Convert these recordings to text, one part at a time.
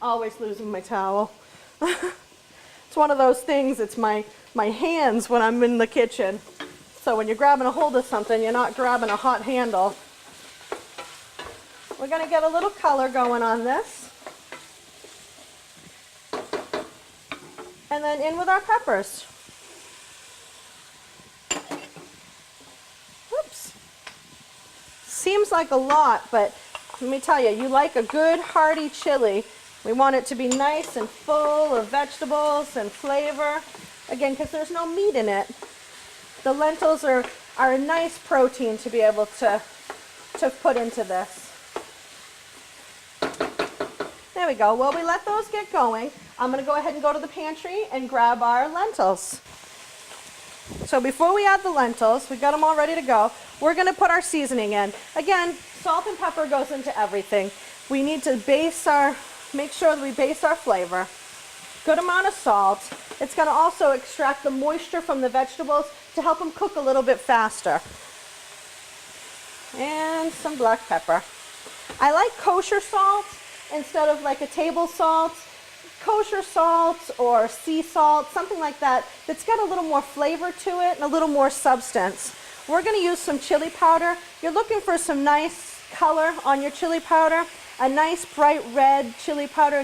Always losing my towel. It's one of those things, it's my hands when I'm in the kitchen. So when you're grabbing a hold of something, you're not grabbing a hot handle. We're going to get a little color going on this. And then in with our peppers. Whoops. Seems like a lot, but let me tell you, you like a good hearty chili. We want it to be nice and full of vegetables and flavor. Again, because there's no meat in it. The lentils are a nice protein to be able to put into this. There we go. Well, we let those get going. I'm going to go ahead and go to the pantry and grab our lentils. So before we add the lentils, we got them all ready to go. We're going to put our seasoning in. Again, salt and pepper goes into everything. We need to make sure that we base our flavor. Good amount of salt. It's going to also extract the moisture from the vegetables to help them cook a little bit faster. And some black pepper. I like kosher salt instead of like a table salt. Kosher salt or sea salt, something like that, that's got a little more flavor to it and a little more substance. We're going to use some chili powder. You're looking for some nice color on your chili powder. A nice bright red chili powder.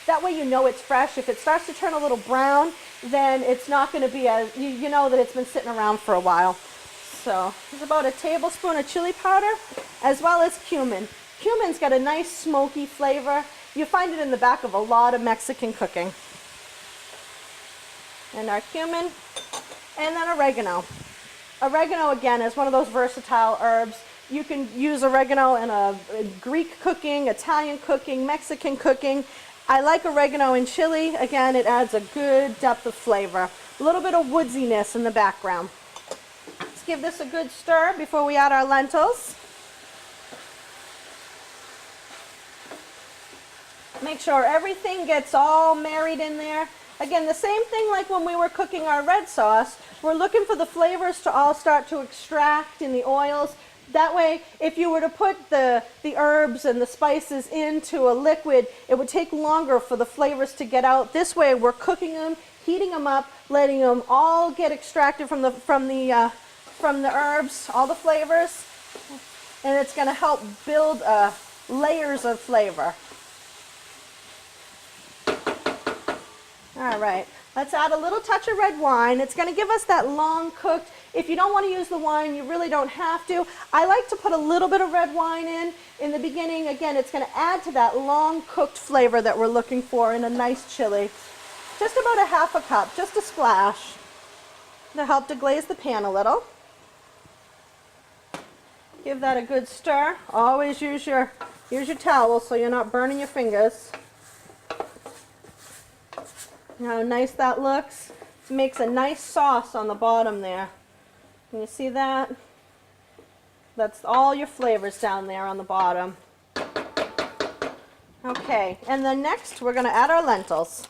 That way you know it's fresh. If it starts to turn a little brown, then it's not going to be as, you know that it's been sitting around for a while. So there's about a tablespoon of chili powder, as well as cumin. Cumin's got a nice smoky flavor. You find it in the back of a lot of Mexican cooking. And our cumin, and then oregano. Oregano, again, is one of those versatile herbs. You can use oregano in a Greek cooking, Italian cooking, Mexican cooking. I like oregano in chili. Again, it adds a good depth of flavor. A little bit of woodsiness in the background. Let's give this a good stir before we add our lentils. Make sure everything gets all married in there. Again, the same thing like when we were cooking our red sauce. We're looking for the flavors to all start to extract in the oils. That way, if you were to put the herbs and the spices into a liquid, it would take longer for the flavors to get out. This way, we're cooking them, heating them up, letting them all get extracted from the herbs, all the flavors, and it's going to help build layers of flavor. All right, let's add a little touch of red wine. It's going to give us that long cooked. If you don't want to use the wine, you really don't have to. I like to put a little bit of red wine in the beginning. Again, it's going to add to that long cooked flavor that we're looking for in a nice chili. Just about a half a cup, just a splash, to help deglaze the pan a little. Give that a good stir. Always use your towel so you're not burning your fingers. How nice that looks. It makes a nice sauce on the bottom there. Can you see that? That's all your flavors down there on the bottom. Okay, and then next we're going to add our lentils.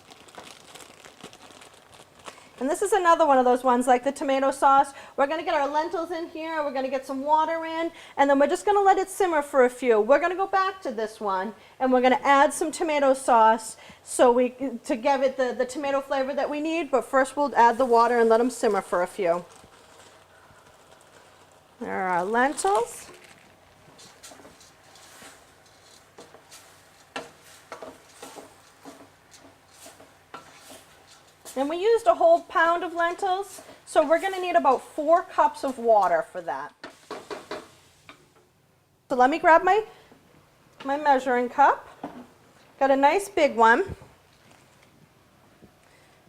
And this is another one of those ones like the tomato sauce. We're going to get our lentils in here, we're going to get some water in, and then we're just going to let it simmer for a few. We're going to go back to this one, and we're going to add some tomato sauce to give it the tomato flavor that we need, but first we'll add the water and let them simmer for a few. There are our lentils. And we used a whole pound of lentils, so we're going to need about 4 cups of water for that. So let me grab my measuring cup. Got a nice big one.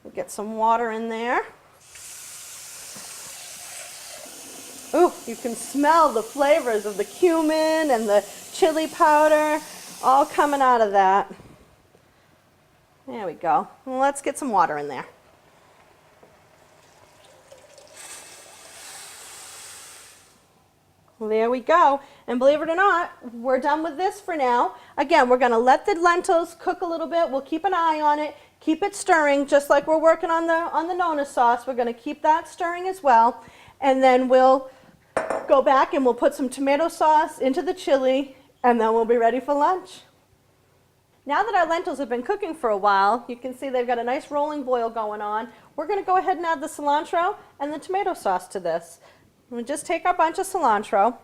We'll get some water in there. Ooh, you can smell the flavors of the cumin and the chili powder all coming out of that. There we go. Well, let's get some water in there. Well, there we go. And believe it or not, we're done with this for now. Again, we're going to let the lentils cook a little bit. We'll keep an eye on it. Keep it stirring, just like we're working on the Nona sauce. We're going to keep that stirring as well. And then we'll go back and we'll put some tomato sauce into the chili, and then we'll be ready for lunch. Now that our lentils have been cooking for a while, you can see they've got a nice rolling boil going on. We're going to go ahead and add the cilantro and the tomato sauce to this. We'll just take our bunch of cilantro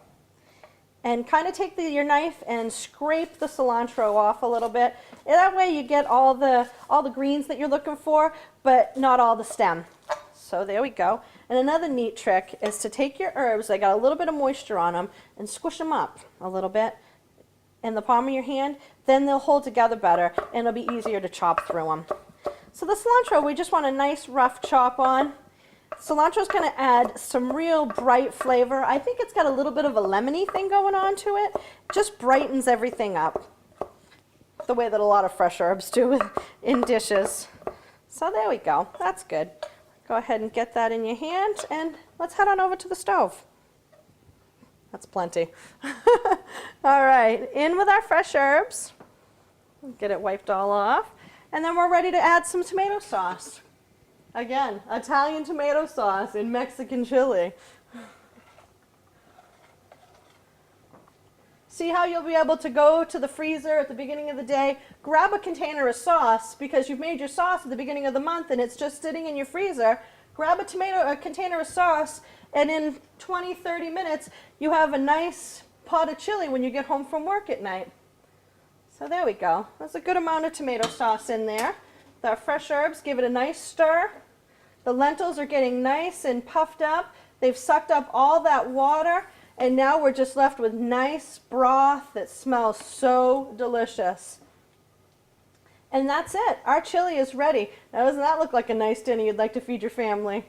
and kind of take your knife and scrape the cilantro off a little bit. And that way you get all the greens that you're looking for, but not all the stem. So there we go. And another neat trick is to take your herbs, they got a little bit of moisture on them, and squish them up a little bit in the palm of your hand. Then they'll hold together better and it'll be easier to chop through them. So the cilantro, we just want a nice rough chop on. Cilantro is going to add some real bright flavor. I think it's got a little bit of a lemony thing going on to it. Just brightens everything up the way that a lot of fresh herbs do in dishes. So there we go. That's good. Go ahead and get that in your hand and let's head on over to the stove. That's plenty. All right, in with our fresh herbs. Get it wiped all off. And then we're ready to add some tomato sauce. Again, Italian tomato sauce in Mexican chili. See how you'll be able to go to the freezer at the beginning of the day, grab a container of sauce because you've made your sauce at the beginning of the month and it's just sitting in your freezer. Grab a container of sauce, and in 20-30 minutes you have a nice pot of chili when you get home from work at night. So there we go. There's a good amount of tomato sauce in there. The fresh herbs give it a nice stir. The lentils are getting nice and puffed up. They've sucked up all that water, and now we're just left with nice broth that smells so delicious. And that's it. Our chili is ready. Now doesn't that look like a nice dinner you'd like to feed your family?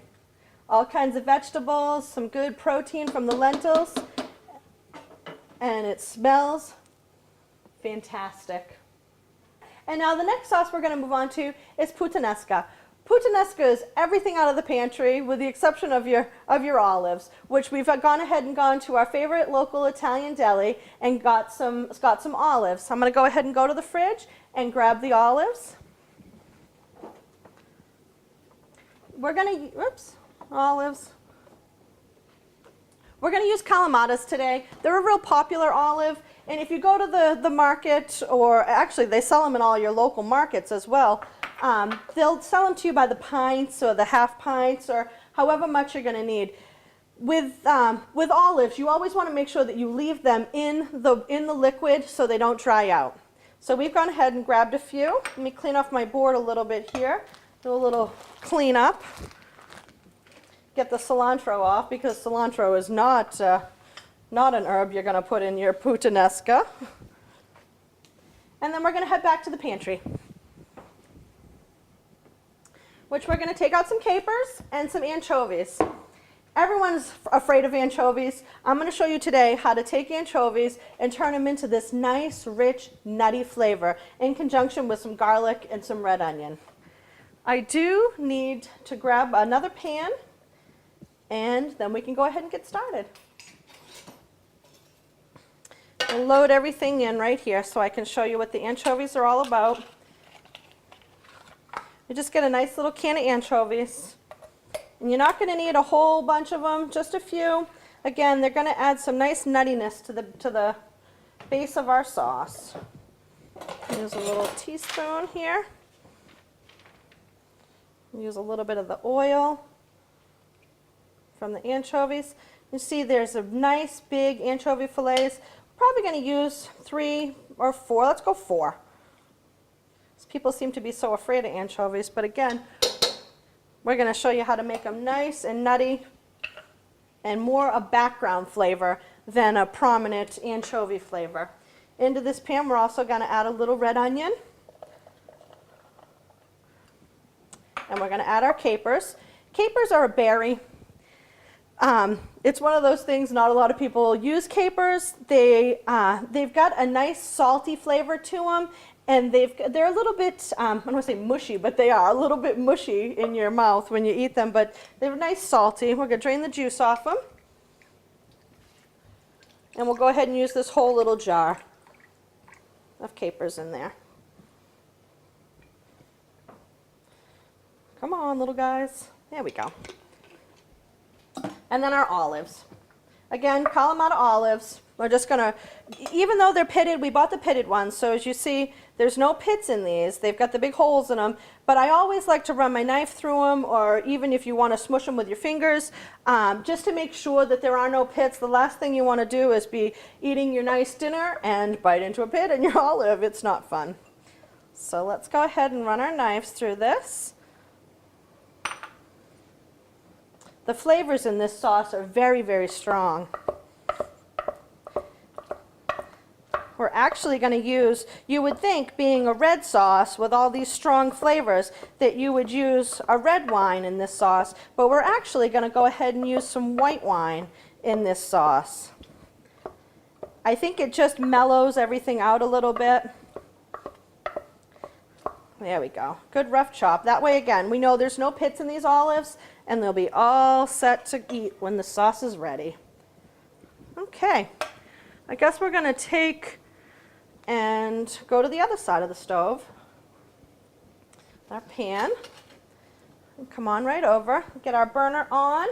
All kinds of vegetables, some good protein from the lentils, and it smells fantastic. And now the next sauce we're going to move on to is puttanesca. Puttanesca is everything out of the pantry with the exception of your olives, which we've gone ahead and gone to our favorite local Italian deli and got some olives. I'm going to go ahead and go to the fridge and grab the olives. We're going to, olives. We're going to use Kalamatas today. They're a real popular olive, and if you go to the market, or actually they sell them in all your local markets as well, they'll sell them to you by the pints or the half pints or however much you're going to need. With olives, you always want to make sure that you leave them in the liquid so they don't dry out. So we've gone ahead and grabbed a few. Let me clean off my board a little bit here. Do a little clean up. Get the cilantro off because cilantro is not an herb you're going to put in your puttanesca. And then we're going to head back to the pantry, which we're going to take out some capers and some anchovies. Everyone's afraid of anchovies. I'm going to show you today how to take anchovies and turn them into this nice, rich, nutty flavor in conjunction with some garlic and some red onion. I do need to grab another pan, and then we can go ahead and get started. And load everything in right here so I can show you what the anchovies are all about. You just get a nice little can of anchovies. And you're not going to need a whole bunch of them, just a few. Again, they're going to add some nice nuttiness to the base of our sauce. Use a little teaspoon here. Use a little bit of the oil from the anchovies. You see there's a nice big anchovy fillets. Probably going to use 3 or 4. Let's go 4. People seem to be so afraid of anchovies, but again, we're going to show you how to make them nice and nutty and more a background flavor than a prominent anchovy flavor. Into this pan, we're also going to add a little red onion. And we're going to add our capers. Capers are a berry. It's one of those things, not a lot of people use capers. They've got a nice salty flavor to them, and they're a little bit, I don't want to say mushy, but they are a little bit mushy in your mouth when you eat them, but they're nice salty. We're going to drain the juice off them. And we'll go ahead and use this whole little jar of capers in there. Come on, little guys. There we go. And then our olives. Again, Kalamata olives. We're just going to, even though they're pitted, we bought the pitted ones, so as you see, There's no pits in these. They've got the big holes in them, but I always like to run my knife through them, or even if you want to smush them with your fingers, just to make sure that there are no pits. The last thing you want to do is be eating your nice dinner and bite into a pit in your olive. It's not fun. So let's go ahead and run our knives through this. The flavors in this sauce are very, very strong. We're actually going to use, you would think being a red sauce with all these strong flavors that you would use a red wine in this sauce, but we're actually going to go ahead and use some white wine in this sauce. I think it just mellows everything out a little bit. There we go. Good rough chop. That way, again, we know there's no pits in these olives, and they'll be all set to eat when the sauce is ready. Okay. I guess we're going to take and go to the other side of the stove. Our pan. And come on right over. Get our burner on.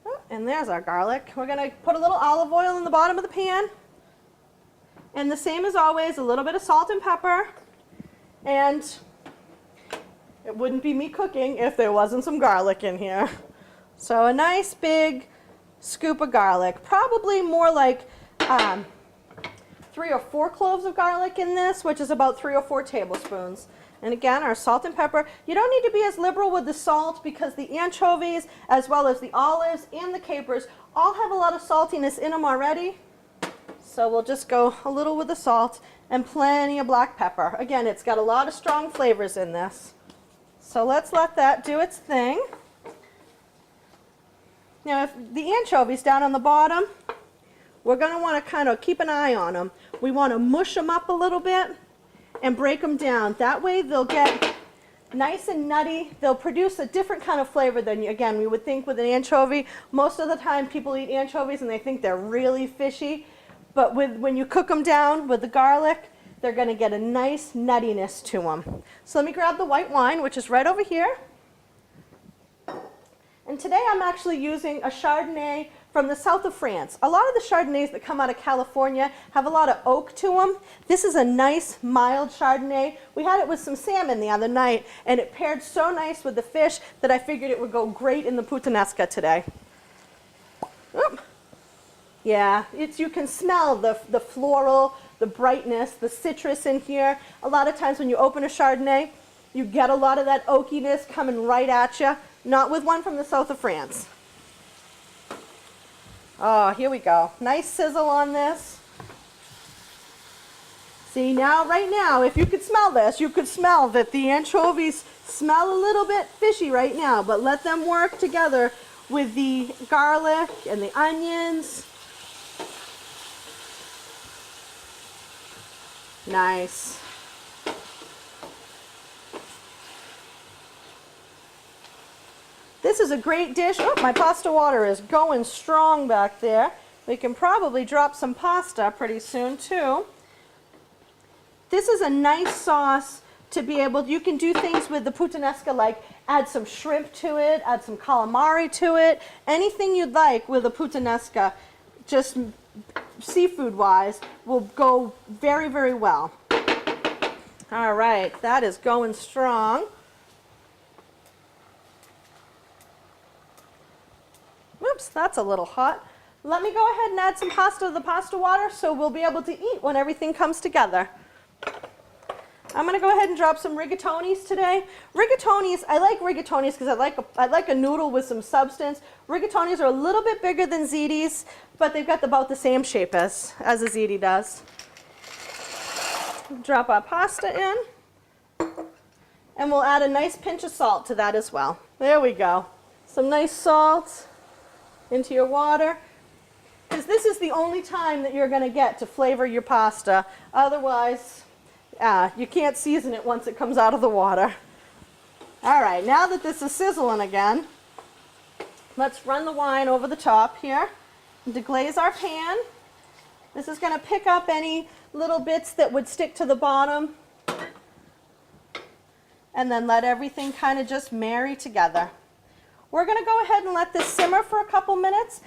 Oh, and there's our garlic. We're going to put a little olive oil in the bottom of the pan. And the same as always, a little bit of salt and pepper. And it wouldn't be me cooking if there wasn't some garlic in here. So a nice big scoop of garlic, probably more like 3 or 4 cloves of garlic in this, which is about 3 or 4 tablespoons. And again, our salt and pepper. You don't need to be as liberal with the salt because the anchovies, as well as the olives and the capers, all have a lot of saltiness in them already. So we'll just go a little with the salt and plenty of black pepper. Again, it's got a lot of strong flavors in this. So let's let that do its thing. Now, if the anchovies down on the bottom, we're going to want to kind of keep an eye on them. We want to mush them up a little bit and break them down. That way they'll get nice and nutty. They'll produce a different kind of flavor than, again, we would think with an anchovy. Most of the time people eat anchovies and they think they're really fishy. But when you cook them down with the garlic, they're going to get a nice nuttiness to them. So let me grab the white wine, which is right over here. And today I'm actually using a Chardonnay from the south of France. A lot of the Chardonnays that come out of California have a lot of oak to them. This is a nice, mild Chardonnay. We had it with some salmon the other night, and it paired so nice with the fish that I figured it would go great in the puttanesca today. Oop. Yeah, you can smell the floral, the brightness, the citrus in here. A lot of times when you open a Chardonnay, you get a lot of that oakiness coming right at you. Not with one from the south of France. Oh, here we go. Nice sizzle on this. See, now, right now, if you could smell this, you could smell that the anchovies smell a little bit fishy right now, but let them work together with the garlic and the onions. Nice. This is a great dish. Oh, my pasta water is going strong back there. We can probably drop some pasta pretty soon too. This is a nice sauce to be able, you can do things with the puttanesca like add some shrimp to it, add some calamari to it, anything you'd like with a puttanesca, just seafood wise, will go very, very well. All right, that is going strong. Oops, that's a little hot. Let me go ahead and add some pasta to the pasta water so we'll be able to eat when everything comes together. I'm going to go ahead and drop some rigatonis today. Rigatonis, I like rigatonis because I like a noodle with some substance. Rigatonis are a little bit bigger than ziti's, but they've got about the same shape as a ziti does. Drop our pasta in, and we'll add a nice pinch of salt to that as well. There we go. Some nice salt into your water, because this is the only time that you're going to get to flavor your pasta. Otherwise, you can't season it once it comes out of the water. All right, now that this is sizzling again, let's run the wine over the top here and deglaze our pan. This is going to pick up any little bits that would stick to the bottom, and then let everything kind of just marry together. We're going to go ahead and let this simmer for a couple minutes.